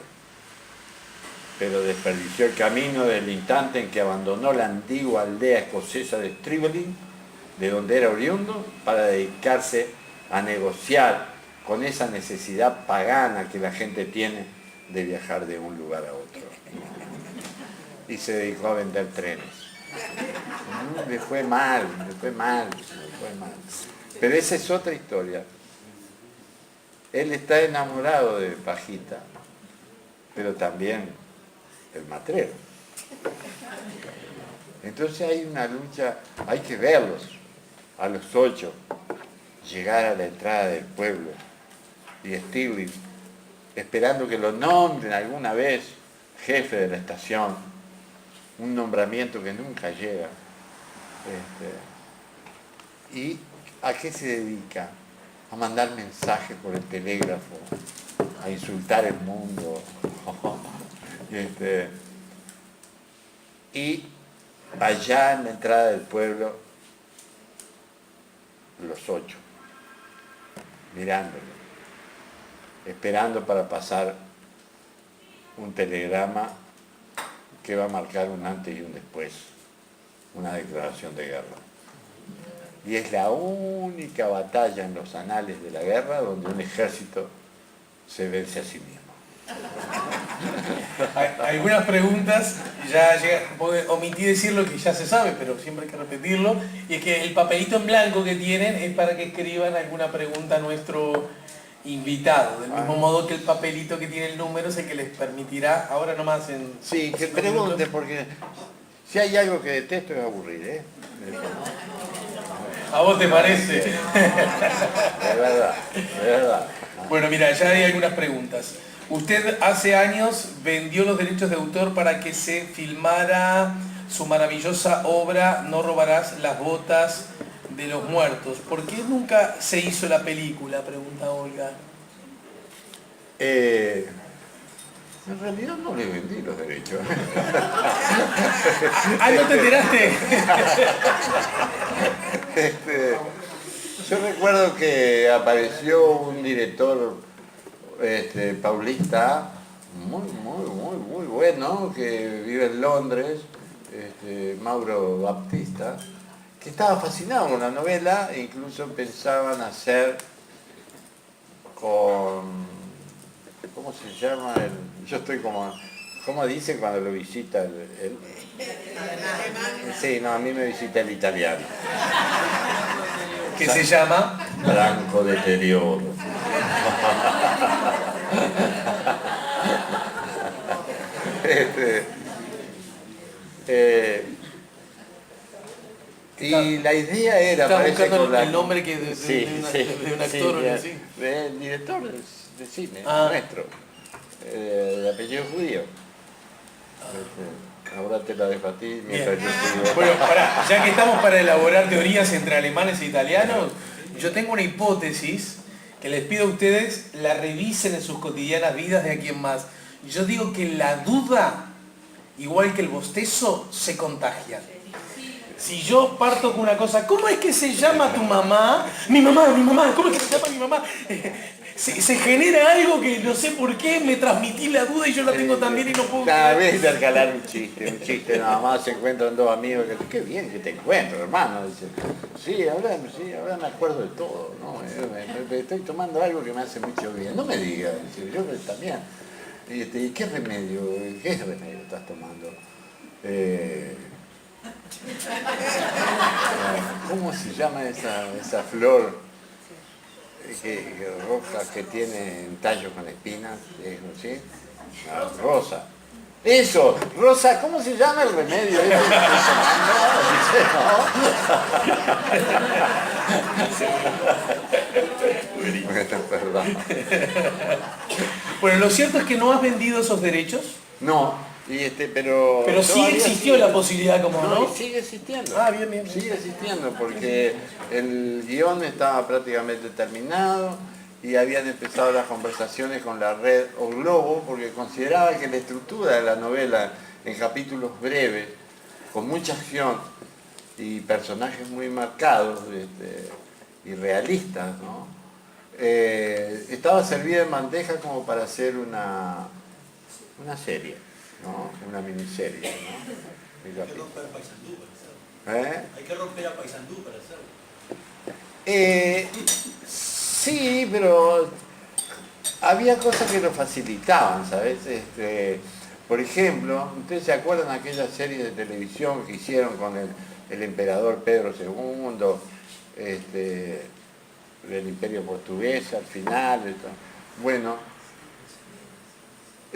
Pero desperdició el camino del instante en que abandonó la antigua aldea escocesa de Strivelin, de donde era oriundo, para dedicarse a negociar con esa necesidad pagana que la gente tiene de viajar de un lugar a otro. Y se dedicó a vender trenes. Le fue mal. Pero esa es otra historia. Él está enamorado de Pajita, pero también el matrero. Entonces hay una lucha, hay que verlos a los 8, llegar a la entrada del pueblo y Stirling, esperando que lo nombren alguna vez jefe de la estación, un nombramiento que nunca llega. ¿Y a qué se dedica? A mandar mensajes por el telégrafo, a insultar el mundo. Y allá en la entrada del pueblo, los 8, mirándolo, esperando para pasar un telegrama que va a marcar un antes y un después, una declaración de guerra. Y es la única batalla en los anales de la guerra donde un ejército se vence a sí mismo. Algunas preguntas, omití decir lo que ya se sabe, pero siempre hay que repetirlo, y es que el papelito en blanco que tienen es para que escriban alguna pregunta a nuestro invitado, del mismo modo que el papelito que tiene el número es el que les permitirá, ahora nomás en... Sí, que pregunte, porque si hay algo que detesto es aburrir, ¿eh? ¿A vos te parece? De verdad, de verdad. Bueno, mira, ya hay algunas preguntas. Usted hace años vendió los derechos de autor para que se filmara su maravillosa obra No robarás las botas de los muertos. ¿Por qué nunca se hizo la película? Pregunta Olga. En realidad no le vendí los derechos. Ah, ¿no te enteraste? Yo recuerdo que apareció un director paulista muy bueno, que vive en Londres, Mauro Baptista, que estaba fascinado con la novela e incluso pensaban hacer con ¿cómo se llama? Yo estoy como, ¿cómo dicen cuando lo visita el? Sí, no, a mí me visita el italiano. ¿Qué se llama? Franco deterioro. Este, y la idea era, Estaba parece, buscando con la- el nombre que de un actor o algo así. del director de cine Ah. nuestro, de apellido judío. Ahora te la dejo a ti mientras yo escribo. Bueno, ya que estamos para elaborar teorías entre alemanes e italianos, yo tengo una hipótesis que les pido a ustedes la revisen en sus cotidianas vidas de aquí en más. Yo digo que la duda, igual que el bostezo, se contagia. Si yo parto con una cosa, ¿cómo es que se llama tu mamá? Mi mamá, ¿cómo es que se llama mi mamá? Se genera algo que no sé por qué, me transmití la duda y yo la tengo también y no puedo Cada creer. vez intercalar un chiste nada más, se encuentran dos amigos que qué bien que te encuentro, hermano. Dice, sí, ahora me acuerdo de todo, ¿no? Me estoy tomando algo que me hace mucho bien. No me digas, dice, yo también. ¿Y qué remedio estás tomando? ¿Cómo se llama esa flor roja que tiene un tallo con espinas? ¿Sí? Ah, rosa. Eso, rosa, ¿cómo se llama el remedio? ¿Ese que estoy tomando? Bueno, perdón. Bueno, lo cierto es que no has vendido esos derechos, No, pero pero sí todavía existió sigue. la posibilidad, como No, no. y sigue existiendo. Ah, bien, bien. Sigue existiendo porque el guión estaba prácticamente terminado y habían empezado las conversaciones con la red O Globo porque consideraba que la estructura de la novela en capítulos breves, con mucha acción y personajes muy marcados y realistas, ¿no? Estaba servida en bandeja como para hacer una serie, ¿no? Una miniserie, ¿no? Hay que romper a Paysandú para hacerlo. Hay que romper a Paysandú para hacerlo. Sí, pero había cosas que lo facilitaban, ¿sabes? Por ejemplo, ¿ustedes se acuerdan de aquella serie de televisión que hicieron con el emperador Pedro II, del Imperio Portugués al final? Bueno,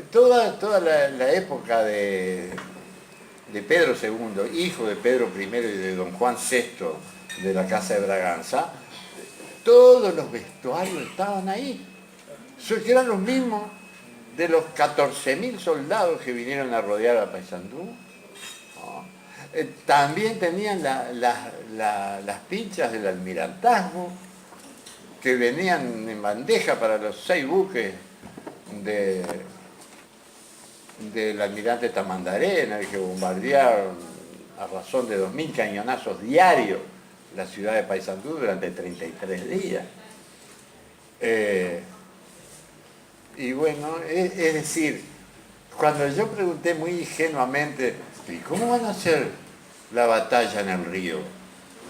toda la época de Pedro II, hijo de Pedro I y de don Juan VI de la Casa de Braganza, todos los vestuarios estaban ahí. Que eran los mismos de los 14.000 soldados que vinieron a rodear a Paysandú. ¿No? También tenían las pinchas del almirantazgo, que venían en bandeja para los 6 buques del almirante Tamandarena, que bombardearon a razón de 2.000 cañonazos diarios la ciudad de Paysandú durante 33 días. Y bueno, es decir, cuando yo pregunté muy ingenuamente, ¿y cómo van a hacer la batalla en el río?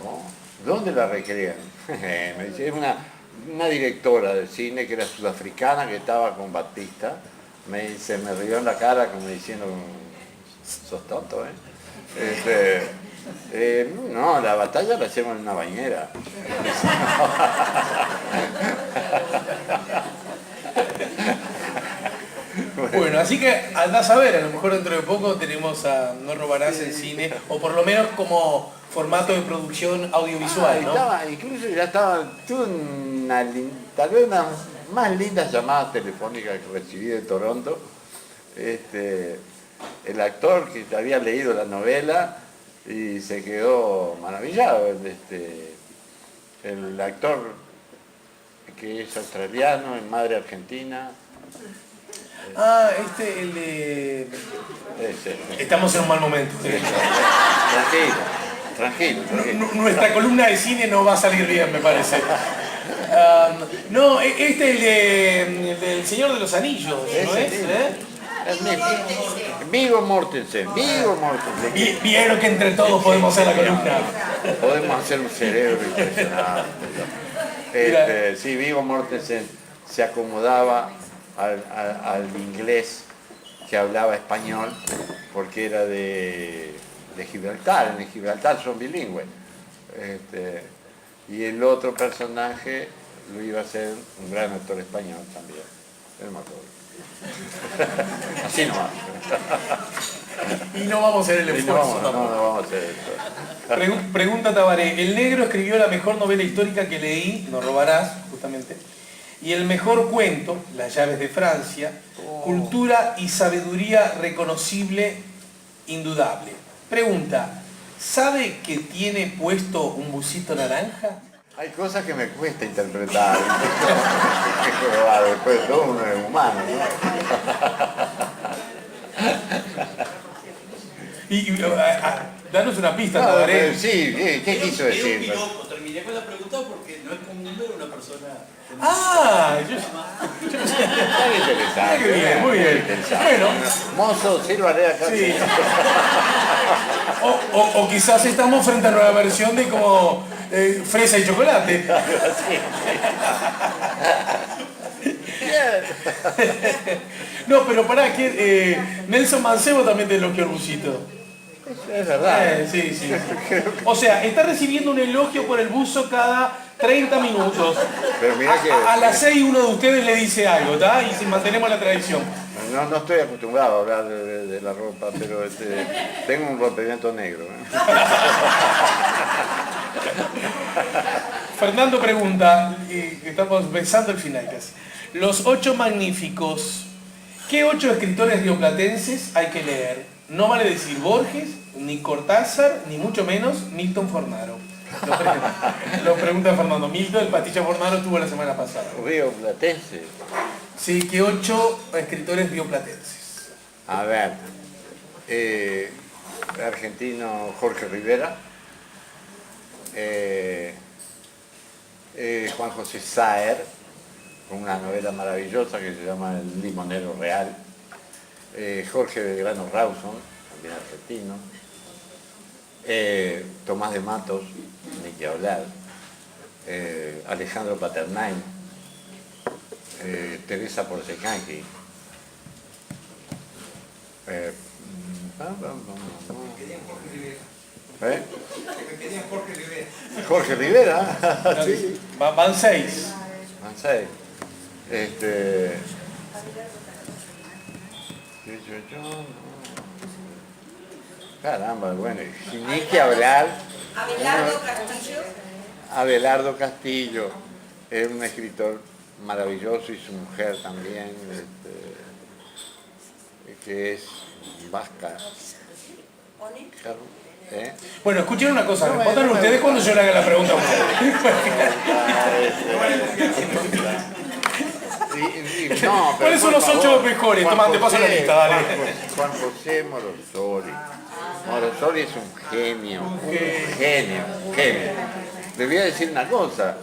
¿No? ¿Dónde la recrean? Me dice, es una directora de cine que era sudafricana, que estaba con Batista. Me dice, me rió en la cara como diciendo, sos tonto, ¿eh? No, la batalla la hacemos en una bañera. Bueno, así que andás a ver, a lo mejor dentro de poco tenemos a No Robarás en cine, o por lo menos como formato de producción audiovisual, ¿no? Incluso ya estaba, tuve tal vez una más lindas llamadas telefónicas que recibí de Toronto. El actor que había leído la novela y se quedó maravillado. El actor que es australiano, en madre argentina. Ah, el de... Ese. Estamos en un mal momento. Tranquilo. Nuestra columna de cine no va a salir bien, me parece. No, el del Señor de los Anillos, ¿no es? Viggo Mortensen. Vieron que entre todos podemos hacer la columna. Podemos hacer un cerebro impresionante. Sí, Viggo Mortensen se acomodaba al inglés que hablaba español, porque era de Gibraltar. En Gibraltar son bilingües. Y el otro personaje lo iba a ser un gran actor español también. No me acuerdo. Así nomás. Y no vamos a hacer el Y esfuerzo no tampoco. vamos a hacer eso. Pregunta Tabaré, el negro escribió la mejor novela histórica que leí, No robarás, justamente, y el mejor cuento, Las llaves de Francia, cultura y sabiduría reconocible, indudable. Pregunta, ¿sabe que tiene puesto un busito naranja? Hay cosas que me cuesta interpretar. Después todo uno es humano, ¿no? Danos una pista, Tabaré. Sí, ¿qué quiso Es un decir? piropo, terminé con la pregunta porque no es común ver una persona... Ah, Está interesante. Qué bien, muy bien. Interesante. Bueno. Mozo, sírvale acá. Sí. O quizás estamos frente a una versión de como fresa y chocolate. No, pero pará, que Nelson Mancebo también te elogió el busito. Es verdad. Sí. O sea, está recibiendo un elogio por el buzo cada 30 minutos. Pero mirá que... A las 6 uno de ustedes le dice algo, ¿está? Y si mantenemos la tradición. No estoy acostumbrado a hablar de la ropa, pero tengo un rompimiento negro. Fernando pregunta, y estamos pensando el final casi. Los 8 magníficos, ¿qué 8 escritores rioplatenses hay que leer? No vale decir Borges, ni Cortázar, ni mucho menos Milton Fornaro. Lo pregunta Fernando. Milton, el Patilla Fornaro estuvo la semana pasada. Río Platense. Sí, ¿qué 8 escritores rioplatenses? A ver, argentino Jorge Rivera, Juan José Saer, con una novela maravillosa que se llama El limonero real, Jorge Belgrano Rawson, también argentino, Tomás de Matos, ni que hablar, Alejandro Paternay, Teresa Porcecanqui, Quería Jorge Rivera. Jorge Rivera, sí. Van 6. Van 6. Caramba, bueno, y ni que hablar. Abelardo Castillo. Abelardo Castillo es un escritor maravilloso y su mujer también, que es vasca. ¿Eh? Bueno, escuchen una cosa, respondan ustedes cuando yo le haga la pregunta. No, ¿Cuáles son los 8 mejores? Toma, te paso la lista, dale. Juan José Morosoli. Morosoli es un genio, un genio. Le voy a decir una cosa.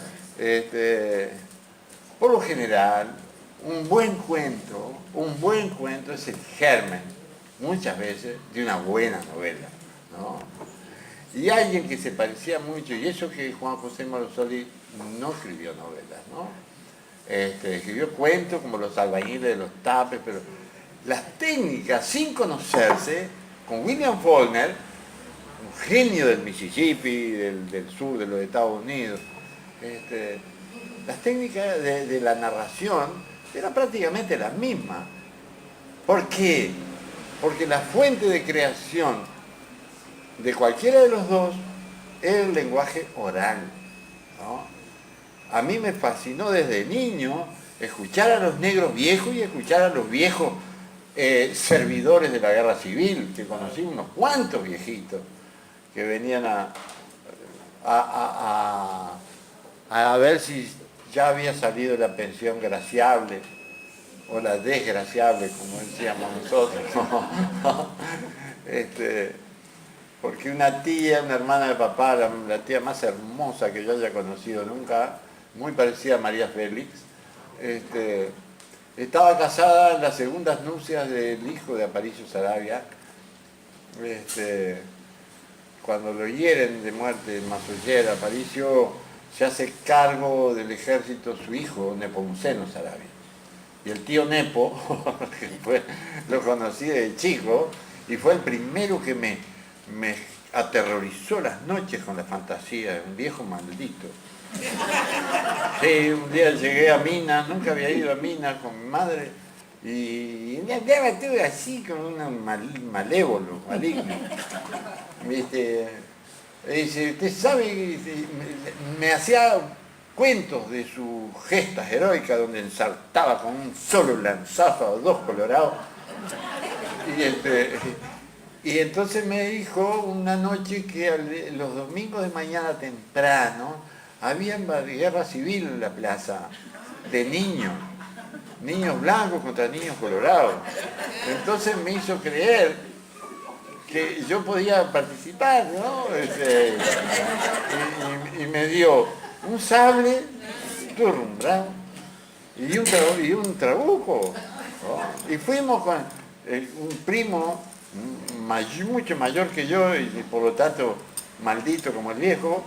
Por lo general, un buen cuento es el germen, muchas veces, de una buena novela, ¿no? Y alguien que se parecía mucho, y eso que Juan José Morosoli no escribió novelas, ¿no? Escribió cuentos como Los albañiles de los tapes, pero las técnicas sin conocerse, con William Faulkner, un genio del Mississippi, del sur de los Estados Unidos, las técnicas de la narración eran prácticamente las mismas. ¿Por qué? Porque la fuente de creación de cualquiera de los dos es el lenguaje oral, ¿no? A mí me fascinó desde niño escuchar a los negros viejos y escuchar a los viejos servidores de la guerra civil, que conocí unos cuantos viejitos que venían a ver si ya había salido la pensión graciable o la desgraciable, como decíamos nosotros. Porque una tía, una hermana de papá, la tía más hermosa que yo haya conocido nunca, muy parecida a María Félix, estaba casada en las segundas nupcias del hijo de Aparicio Saravia. Cuando lo hieren de muerte en Masoller, Aparicio se hace cargo del ejército su hijo, Nepomuceno Saravia. y el tío Nepo, que lo conocí de chico, y fue el primero que me aterrorizó las noches con la fantasía, un viejo maldito. Sí, un día llegué a Minas, nunca había ido a Minas con mi madre, y andaba todo así con un malévolo, maligno. ¿Viste? Dice, ¿usted sabe? Me hacía cuentos de sus gestas heroicas donde ensartaba con un solo lanzazo a 2 colorados. Y entonces me dijo una noche que los domingos de mañana temprano había guerra civil en la plaza de niños blancos contra niños colorados. Entonces me hizo creer que yo podía participar, ¿no? Y me dio un sable, todo rumbrado, y un trabuco, ¿no? Y fuimos con un primo mucho mayor que yo, y por lo tanto maldito como el viejo,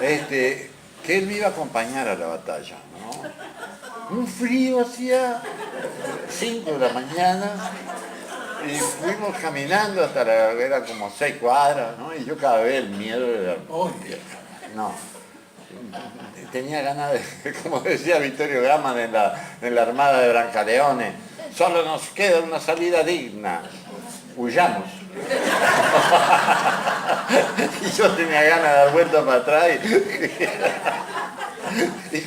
que él me iba a acompañar a la batalla, ¿no? Un frío hacía 5 de la mañana, y fuimos caminando hasta eran como 6 cuadras, ¿no? Y yo cada vez el miedo era... No. Tenía ganas de, como decía Vittorio Gammon en la Armada de Brancaleone, solo nos queda una salida digna, huyamos. Y yo tenía ganas de dar vuelta para atrás y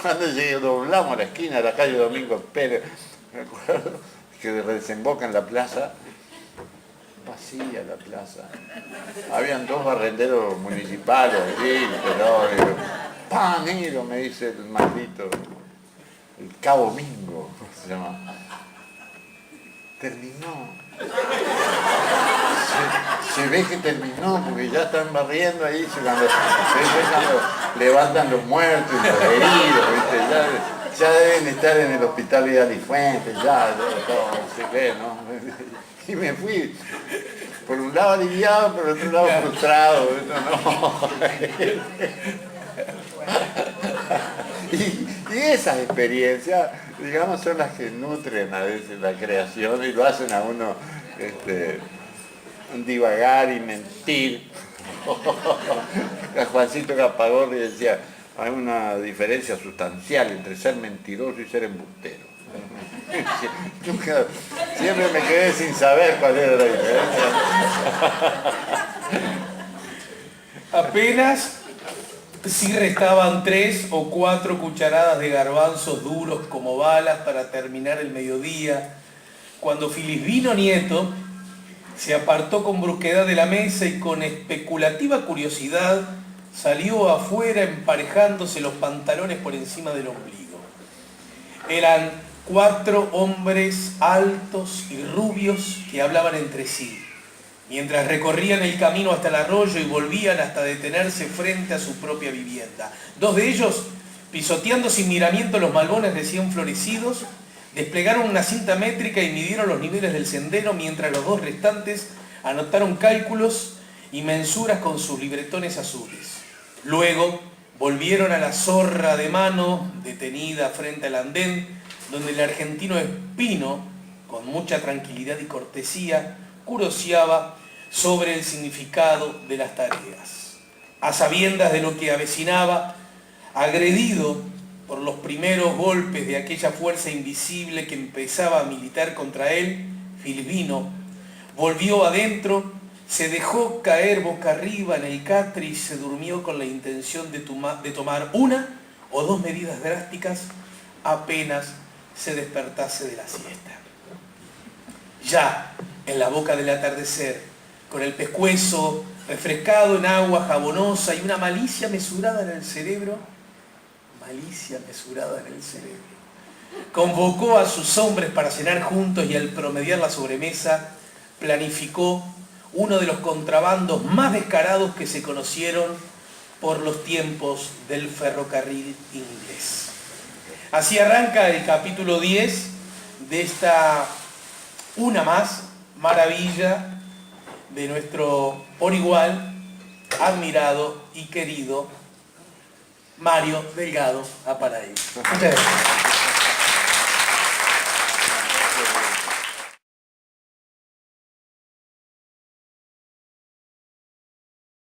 cuando llegué, doblamos la esquina de la calle Domingo Pérez, me acuerdo que desemboca en la plaza, vacía la plaza. Habían 2 barrenderos municipales, sí, pero ¡pam! Negro, me dice el maldito, el Cabo Mingo, se llama. Terminó. Se ve que terminó, porque ya están barriendo ahí, cuando levantan los muertos y los heridos, ¿viste? Ya deben estar en el hospital Vidal y Fuentes, ya todo, se ve, ¿no? Y me fui, por un lado aliviado, por otro lado frustrado, ¿no? Y esas experiencias, digamos, son las que nutren a veces la creación y lo hacen a uno divagar y mentir. A Juancito Capagorri decía, hay una diferencia sustancial entre ser mentiroso y ser embustero. Siempre me quedé sin saber cuál era la diferencia. Apenas si restaban 3 o 4 cucharadas de garbanzos duros como balas para terminar el mediodía, cuando Filisbino Nieto se apartó con brusquedad de la mesa y con especulativa curiosidad salió afuera emparejándose los pantalones por encima del ombligo. Eran 4 hombres altos y rubios que hablaban entre sí, mientras recorrían el camino hasta el arroyo y volvían hasta detenerse frente a su propia vivienda. 2 de ellos, pisoteando sin miramiento los malbones recién florecidos, desplegaron una cinta métrica y midieron los niveles del sendero, mientras los 2 restantes anotaron cálculos y mensuras con sus libretones azules. Luego volvieron a la zorra de mano, detenida frente al andén, donde el argentino Espino, con mucha tranquilidad y cortesía, curioseaba sobre el significado de las tareas. A sabiendas de lo que avecinaba, agredido por los primeros golpes de aquella fuerza invisible que empezaba a militar contra él, Filisbino volvió adentro, se dejó caer boca arriba en el catre y se durmió con la intención de tomar 1 o 2 medidas drásticas apenas se despertase de la siesta. Ya en la boca del atardecer, con el pescuezo refrescado en agua jabonosa y una malicia mesurada en el cerebro, convocó a sus hombres para cenar juntos y al promediar la sobremesa, planificó uno de los contrabandos más descarados que se conocieron por los tiempos del ferrocarril inglés. Así arranca el capítulo 10 de esta una más maravilla de nuestro por igual admirado y querido Mario Delgado Aparicio. Muchas gracias.